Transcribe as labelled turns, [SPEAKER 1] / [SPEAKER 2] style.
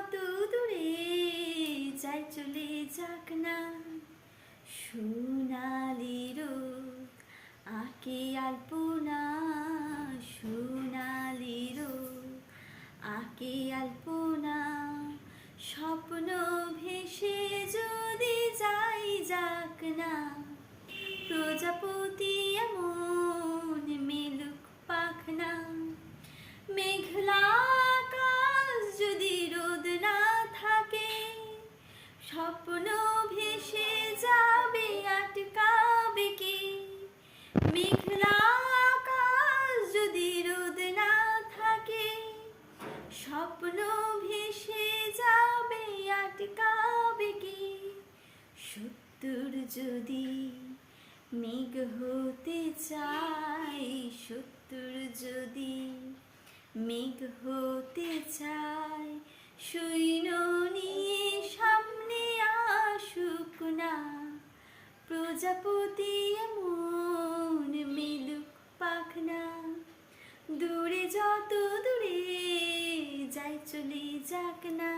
[SPEAKER 1] যত দূরে যাই চলে যাক না, সোনালি রোদ আঁকে আলপনা, সোনালি রোদ আঁকে আলপনা। স্বপ্ন ভেসে যদি যাই যাক না, প্রজাপতি এমন মেলুক পাখনা। মেঘলা আকাশ যদি রোদ না থাকে, স্বপ্ন ভেসে যাবে আটকাবে কে? মেঘলা আকাশ যদি রোদ না থাকে, স্বপ্ন ভেসে যাবে আটকাবে কে? সত্তর যদি মেঘ হতে চাই, সত্তর যদি মেঘ হতে চাই, সৈন্য নিয়ে সামনে আসুক না, প্রজাপতি এমন মেলুক পাখনা। দূরে যত দূরে যাই চলে যাক না,